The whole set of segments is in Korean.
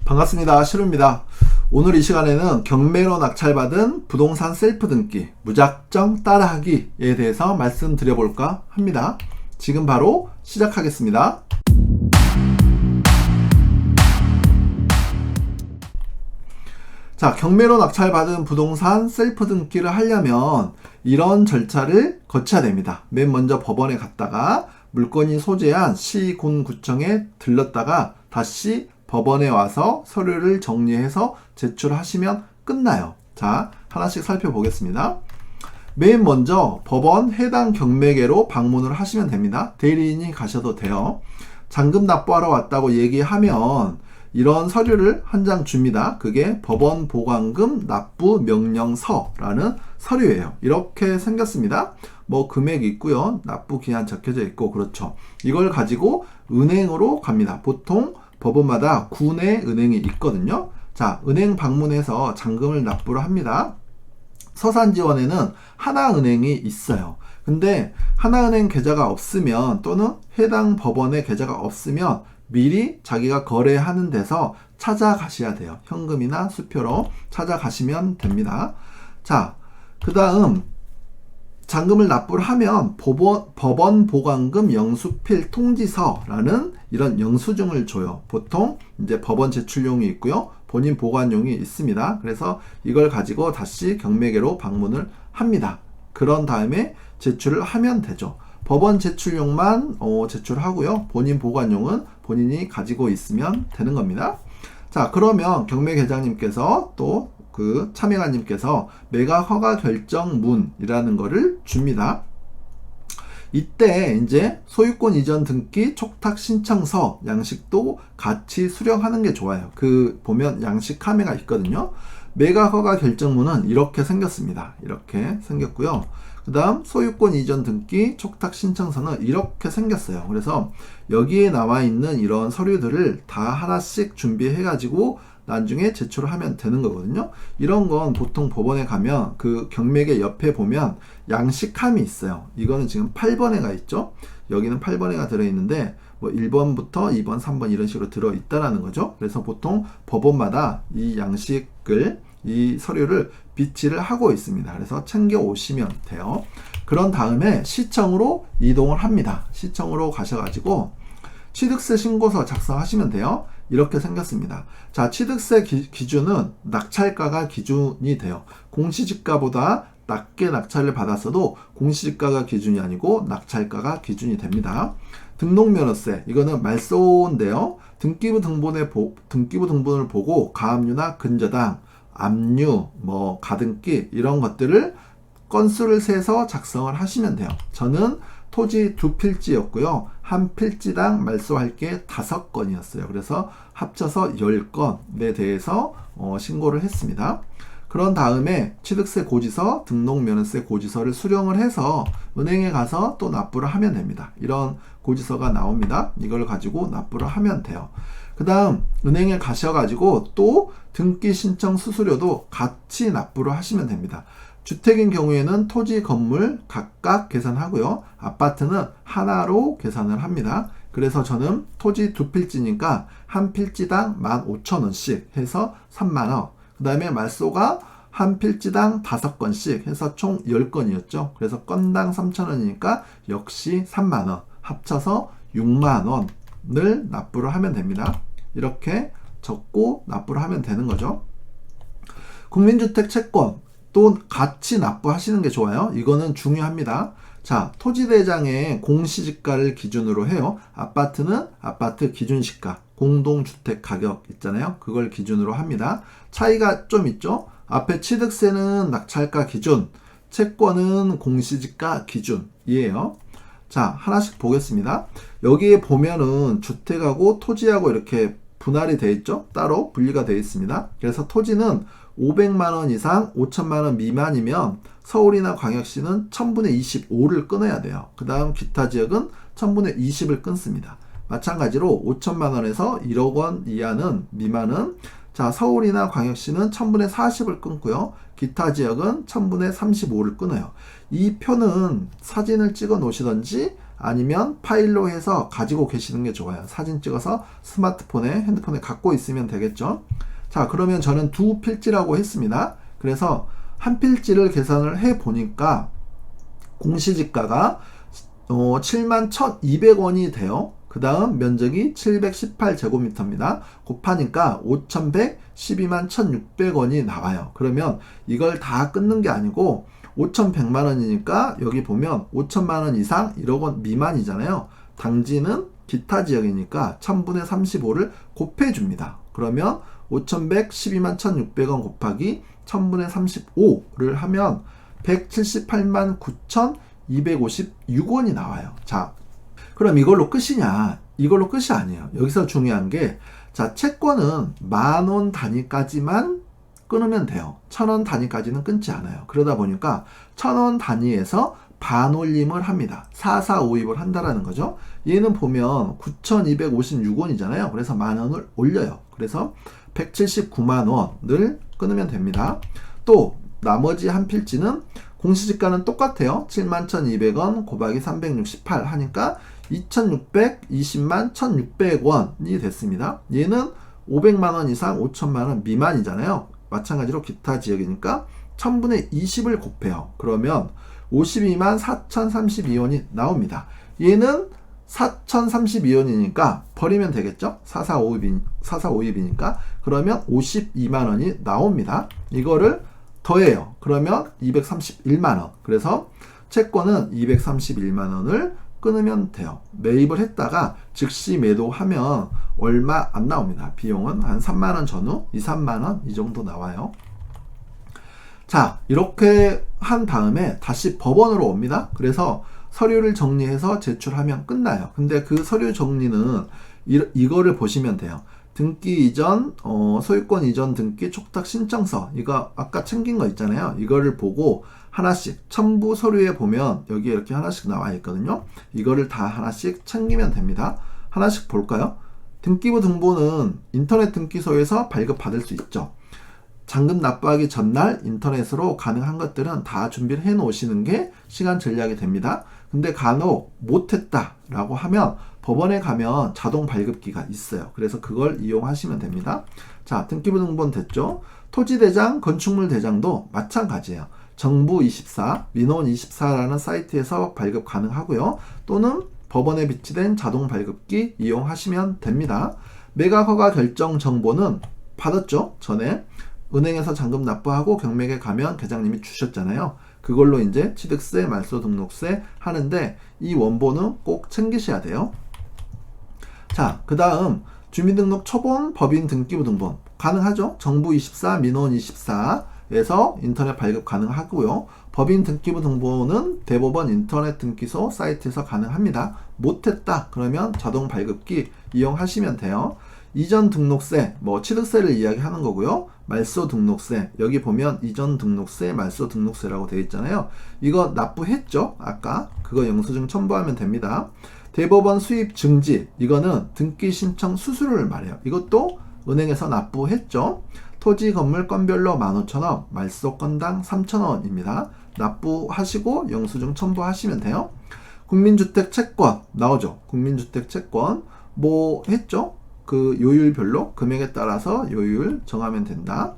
반갑습니다. 시루입니다. 오늘 이 시간에는 경매로 낙찰받은 부동산 셀프 등기 무작정 따라하기에 대해서 말씀드려볼까 합니다. 지금 바로 시작하겠습니다. 자, 경매로 낙찰받은 부동산 셀프 등기를 하려면 이런 절차를 거쳐야 됩니다. 맨 먼저 법원에 갔다가 물건이 소재한 시군구청에 들렀다가 다시 법원에 와서 서류를 정리해서 제출하시면 끝나요. 자, 하나씩 살펴보겠습니다. 맨 먼저 법원 해당 경매계로 방문을 하시면 됩니다. 대리인이 가셔도 돼요. 잔금 납부하러 왔다고 얘기하면 이런 서류를 한 장 줍니다. 그게 법원 보관금 납부 명령서라는 서류예요. 이렇게 생겼습니다. 뭐 금액이 있고요. 납부 기한 적혀져 있고 그렇죠. 이걸 가지고 은행으로 갑니다. 보통 법원마다 구내 은행이 있거든요. 자, 은행 방문해서 잔금을 납부를 합니다. 서산지원에는 하나은행이 있어요. 근데 하나은행 계좌가 없으면 또는 해당 법원의 계좌가 없으면 미리 자기가 거래하는 데서 찾아가셔야 돼요. 현금이나 수표로 찾아가시면 됩니다. 자, 그 다음 잔금을 납부를 하면 법원 보관금 영수필 통지서라는 이런 영수증을 줘요. 보통 이제 법원 제출용이 있고요. 본인 보관용이 있습니다. 그래서 이걸 가지고 다시 경매계로 방문을 합니다. 그런 다음에 제출을 하면 되죠. 법원 제출용만 제출하고요. 본인 보관용은 본인이 가지고 있으면 되는 겁니다. 자, 그러면 경매계장님께서 또 그 참여관님께서 매각 허가 결정문이라는 거를 줍니다. 이때 이제 소유권 이전 등기 촉탁 신청서 양식도 같이 수령하는 게 좋아요. 그 보면 양식 카메가 있거든요. 매각 허가 결정문은 이렇게 생겼습니다. 이렇게 생겼고요. 그 다음 소유권 이전 등기 촉탁 신청서는 이렇게 생겼어요. 그래서 여기에 나와 있는 이런 서류들을 다 하나씩 준비해 가지고 나중에 제출을 하면 되는 거거든요. 이런 건 보통 법원에 가면 그 경매계 옆에 보면 양식함이 있어요. 이거는 지금 8번에 가 있죠. 여기는 8번에 가 들어있는데 뭐 1번부터 2번, 3번 이런 식으로 들어있다라는 거죠. 그래서 보통 법원마다 이 양식을 이 서류를 비치를 하고 있습니다. 그래서 챙겨 오시면 돼요. 그런 다음에 시청으로 이동을 합니다. 시청으로 가셔가지고 취득세 신고서 작성하시면 돼요. 이렇게 생겼습니다. 자, 취득세 기준은 낙찰가가 기준이 돼요. 공시지가보다 낮게 낙찰을 받았어도 공시지가가 기준이 아니고 낙찰가가 기준이 됩니다. 등록면허세, 이거는 말소인데요. 등기부 등본을 보고 가압류나 근저당, 압류, 뭐 가등기 이런 것들을 건수를 세서 작성을 하시면 돼요. 저는 토지 2필지였고요. 한 필지당 말소할 게 5건이었어요. 그래서 합쳐서 10건에 대해서 신고를 했습니다. 그런 다음에 취득세 고지서, 등록면허세 고지서를 수령을 해서 은행에 가서 또 납부를 하면 됩니다. 이런 고지서가 나옵니다. 이걸 가지고 납부를 하면 돼요. 그 다음 은행에 가셔가지고 또 등기 신청 수수료도 같이 납부를 하시면 됩니다. 주택인 경우에는 토지 건물 각각 계산하고요. 아파트는 하나로 계산을 합니다. 그래서 저는 토지 2필지니까 한 필지당 15,000원씩 해서 3만원. 그 다음에 말소가 한 필지당 5건씩 해서 총 10건이었죠. 그래서 건당 3,000원이니까 역시 3만원. 합쳐서 6만원을 납부를 하면 됩니다. 이렇게 적고 납부를 하면 되는 거죠. 국민주택 채권 또 같이 납부하시는 게 좋아요. 이거는 중요합니다. 자, 토지대장의 공시지가를 기준으로 해요. 아파트는 아파트 기준시가, 공동주택 가격 있잖아요. 그걸 기준으로 합니다. 차이가 좀 있죠. 앞에 취득세는 낙찰가 기준, 채권은 공시지가 기준이에요. 자, 하나씩 보겠습니다. 여기에 보면은 주택하고 토지하고 이렇게 분할이 되어 있죠. 따로 분리가 되어 있습니다. 그래서 토지는 500만원 이상 5천만원 미만이면 서울이나 광역시는 1000분의 25를 끊어야 돼요. 그 다음 기타 지역은 1000분의 20을 끊습니다. 마찬가지로 5천만원에서 1억원 이하는 미만은 자, 서울이나 광역시는 1000분의 40을 끊고요. 기타 지역은 1000분의 35를 끊어요. 이 표는 사진을 찍어 놓으시던지 아니면 파일로 해서 가지고 계시는 게 좋아요. 사진 찍어서 스마트폰에, 핸드폰에 갖고 있으면 되겠죠. 자, 그러면 저는 두 필지라고 했습니다. 그래서 한 필지를 계산을 해 보니까 공시지가가 71,200원이 돼요. 그 다음 면적이 718제곱미터입니다. 곱하니까 5,100, 121,600원이 나와요. 그러면 이걸 다 끊는 게 아니고 5,100만원이니까 여기 보면 5천만원 이상 1억원 미만이잖아요. 당지는 기타 지역이니까 1000분의 35를 곱해줍니다. 그러면 5,100, 121,600원 곱하기 1000분의 35를 하면 178만 9,256원이 나와요. 자, 그럼 이걸로 끝이냐? 이걸로 끝이 아니에요. 여기서 중요한 게, 자, 채권은 10,000원 단위까지만 끊으면 돼요. 1,000원 단위까지는 끊지 않아요. 그러다 보니까 1,000원 단위에서 반올림을 합니다. 4452을 한다라는 거죠. 얘는 보면 9,256원이잖아요. 그래서 10,000원을 올려요. 그래서 179만원을 끊으면 됩니다. 또 나머지 한 필지는 공시지가는 똑같아요. 71,200원 곱하기 368 하니까 2,620만 1,600원이 됐습니다. 얘는 500만원 이상 5천만원 미만이잖아요. 마찬가지로 기타 지역이니까 1000분의 20을 곱해요. 그러면 52만 4,032원이 나옵니다. 얘는 4,032원이니까 버리면 되겠죠? 4452이니까. 그러면 52만원이 나옵니다. 이거를 더해요. 그러면 231만원. 그래서 채권은 231만원을 끊으면 돼요. 매입을 했다가 즉시 매도하면 얼마 안 나옵니다. 비용은 한 3만원 전후 2, 3만원 이 정도 나와요. 자, 이렇게 한 다음에 다시 법원으로 옵니다. 그래서 서류를 정리해서 제출하면 끝나요. 근데 그 서류 정리는 이거를 보시면 돼요. 등기 이전, 소유권 이전 등기 촉탁 신청서, 이거 아까 챙긴 거 있잖아요. 이거를 보고 하나씩 첨부 서류에 보면 여기 이렇게 하나씩 나와 있거든요. 이거를 다 하나씩 챙기면 됩니다. 하나씩 볼까요? 등기부 등본은 인터넷 등기소에서 발급받을 수 있죠. 잔금 납부하기 전날 인터넷으로 가능한 것들은 다 준비를 해 놓으시는 게 시간 절약이 됩니다. 근데 간혹 못했다 라고 하면 법원에 가면 자동 발급기가 있어요. 그래서 그걸 이용하시면 됩니다. 자, 등기부 등본 됐죠? 토지대장, 건축물 대장도 마찬가지예요. 정부24, 민원24라는 사이트에서 발급 가능하고요. 또는 법원에 비치된 자동 발급기 이용하시면 됩니다. 매각허가 결정 정보는 받았죠? 전에 은행에서 잔금 납부하고 경매에 가면 계장님이 주셨잖아요. 그걸로 이제 취득세, 말소 등록세 하는데 이 원본은 꼭 챙기셔야 돼요. 자, 그 다음 주민등록 초본, 법인 등기부 등본 가능하죠? 정부24, 민원24에서 인터넷 발급 가능하고요. 법인 등기부 등본은 대법원 인터넷 등기소 사이트에서 가능합니다. 못했다 그러면 자동 발급기 이용하시면 돼요. 이전 등록세, 취득세를 이야기하는 거고요. 말소 등록세, 여기 보면 이전 등록세, 말소 등록세라고 되어 있잖아요. 이거 납부했죠? 아까 그거 영수증 첨부하면 됩니다. 대법원 수입 증지, 이거는 등기 신청 수수료를 말해요. 이것도 은행에서 납부했죠. 토지 건물 건별로 15,000원, 말소 건당 3,000원입니다. 납부하시고 영수증 첨부하시면 돼요. 국민주택 채권 나오죠. 국민주택 채권 했죠? 그 요율별로 금액에 따라서 요율 정하면 된다.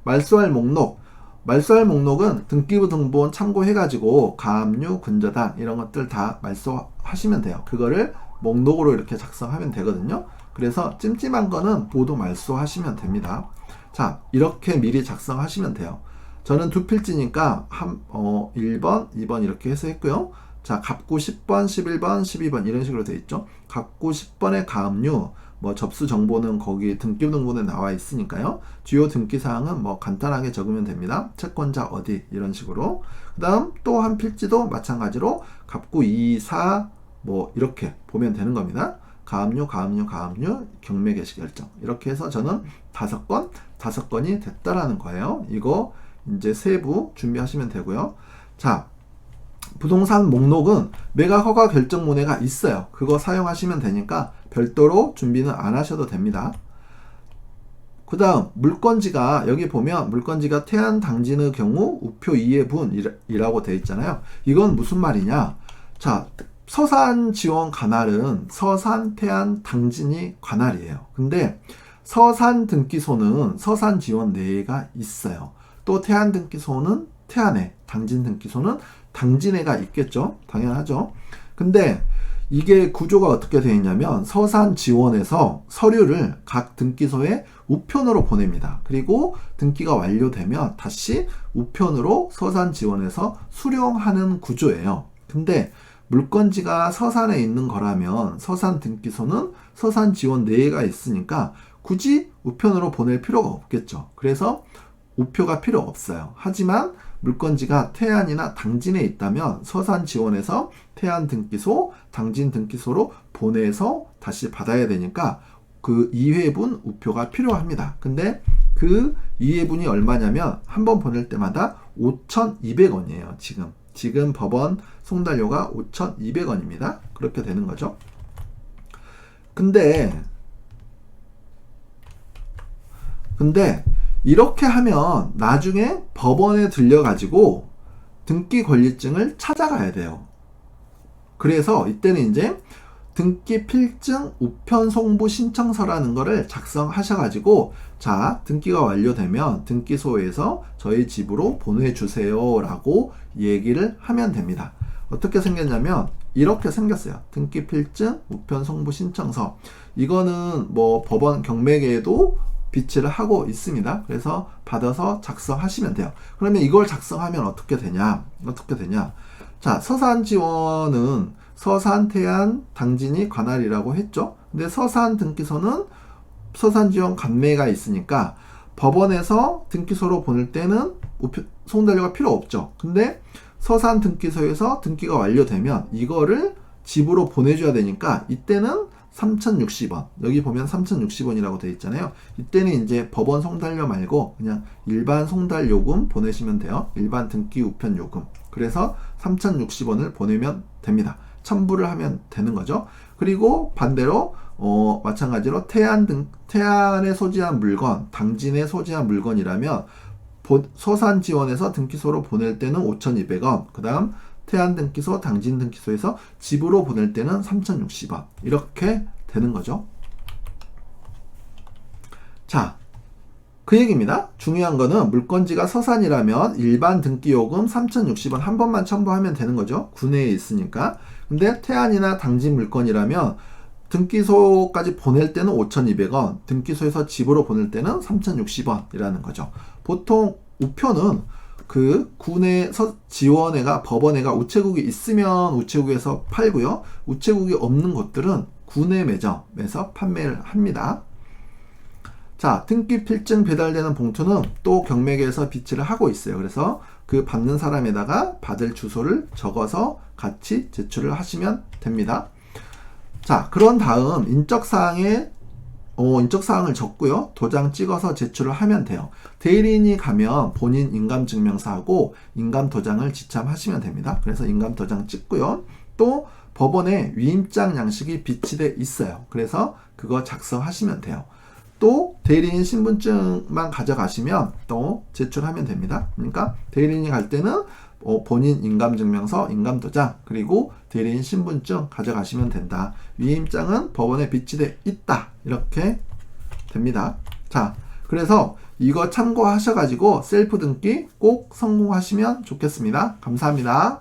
말소할 목록, 말소할 목록은 등기부 등본 참고해가지고 가압류, 근저당 이런 것들 다 말소하시면 돼요. 그거를 목록으로 이렇게 작성하면 되거든요. 그래서 찜찜한 거는 모두 말소하시면 됩니다. 자, 이렇게 미리 작성하시면 돼요. 저는 두 필지니까 1번, 2번 이렇게 해서 했고요. 자, 갑구 10번, 11번, 12번 이런 식으로 되어 있죠. 갑구 10번의 가압류, 접수 정보는 거기 등기부 등본에 나와 있으니까요. 주요 등기 사항은 간단하게 적으면 됩니다. 채권자 어디 이런 식으로. 그 다음 또 한 필지도 마찬가지로 갑구 2, 4 이렇게 보면 되는 겁니다. 가압류, 경매 개시 결정 이렇게 해서 저는 5건이 됐다라는 거예요. 이거 이제 세부 준비하시면 되고요. 자, 부동산 목록은 매각 허가 결정문회가 있어요. 그거 사용하시면 되니까 별도로 준비는 안 하셔도 됩니다. 그 다음 물건지가 여기 보면 물건지가 태안 당진의 경우 우표 2의 분이라고 되어 있잖아요. 이건 무슨 말이냐? 자, 서산 지원 관할은 서산, 태안, 당진이 관할이에요. 근데 서산 등기소는 서산 지원 내에가 있어요. 또 태안 등기소는 태안에, 당진 등기소는 당진에가 있겠죠. 당연하죠. 근데 이게 구조가 어떻게 되어 있냐면 서산 지원에서 서류를 각 등기소에 우편으로 보냅니다. 그리고 등기가 완료되면 다시 우편으로 서산 지원에서 수령하는 구조예요. 근데 물건지가 서산에 있는 거라면 서산 등기소는 서산 지원 내에가 있으니까 굳이 우편으로 보낼 필요가 없겠죠. 그래서 우표가 필요 없어요. 하지만 물건지가 태안이나 당진에 있다면 서산 지원에서 태안 등기소, 당진 등기소로 보내서 다시 받아야 되니까 그 2회분 우표가 필요합니다. 근데 그 2회분이 얼마냐면 한 번 보낼 때마다 5,200원이에요. 지금 법원 송달료가 5,200원입니다. 그렇게 되는 거죠. 근데 이렇게 하면 나중에 법원에 들려가지고 등기 권리증을 찾아가야 돼요. 그래서 이때는 이제 등기 필증 우편 송부 신청서라는 거를 작성하셔가지고 자, 등기가 완료되면 등기소에서 저희 집으로 보내주세요 라고 얘기를 하면 됩니다. 어떻게 생겼냐면 이렇게 생겼어요. 등기 필증 우편 송부 신청서. 이거는 뭐 법원 경매계에도 비치를 하고 있습니다. 그래서 받아서 작성하시면 돼요. 그러면 이걸 작성하면 어떻게 되냐? 자, 서산 지원은 서산, 태안, 당진이 관할이라고 했죠. 근데 서산 등기소는 서산 지원 관매가 있으니까 법원에서 등기소로 보낼 때는 송달료가 필요 없죠. 근데 서산 등기소에서 등기가 완료되면 이거를 집으로 보내줘야 되니까 이때는 3,060원. 여기 보면 3,060원이라고 되어 있잖아요. 이때는 이제 법원 송달료 말고 그냥 일반 송달요금 보내시면 돼요. 일반 등기 우편 요금. 그래서 3,060원을 보내면 됩니다. 첨부를 하면 되는 거죠. 그리고 반대로 마찬가지로 태안에 소지한 물건, 당진에 소지한 물건이라면 서산 지원에서 등기소로 보낼 때는 5,200원. 그 다음 태안 등기소, 당진 등기소에서 집으로 보낼 때는 3,060원. 이렇게 되는 거죠. 자, 그 얘기입니다. 중요한 거는 물건지가 서산이라면 일반 등기요금 3,060원 한 번만 첨부하면 되는 거죠. 구내에 있으니까. 근데 태안이나 당진 물건이라면 등기소까지 보낼 때는 5,200원, 등기소에서 집으로 보낼 때는 3,060원이라는 거죠. 보통 우표는 그 군의 지원회가 법원회가 우체국이 있으면 우체국에서 팔고요. 우체국이 없는 곳들은 군의 매점에서 판매를 합니다. 자, 등기 필증 배달되는 봉투는 또 경매계에서 비치를 하고 있어요. 그래서 그 받는 사람에다가 받을 주소를 적어서 같이 제출을 하시면 됩니다. 자, 그런 다음 인적사항을 적고요. 도장 찍어서 제출을 하면 돼요. 대리인이 가면 본인 인감증명서하고 인감도장을 지참하시면 됩니다. 그래서 인감도장 찍고요. 또 법원에 위임장 양식이 비치돼 있어요. 그래서 그거 작성하시면 돼요. 또 대리인 신분증만 가져가시면 또 제출하면 됩니다. 그러니까 대리인이 갈 때는 본인 인감증명서, 인감도장, 그리고 대리인 신분증 가져가시면 된다. 위임장은 법원에 비치돼 있다. 이렇게 됩니다. 자, 그래서 이거 참고하셔가지고 셀프 등기 꼭 성공하시면 좋겠습니다. 감사합니다.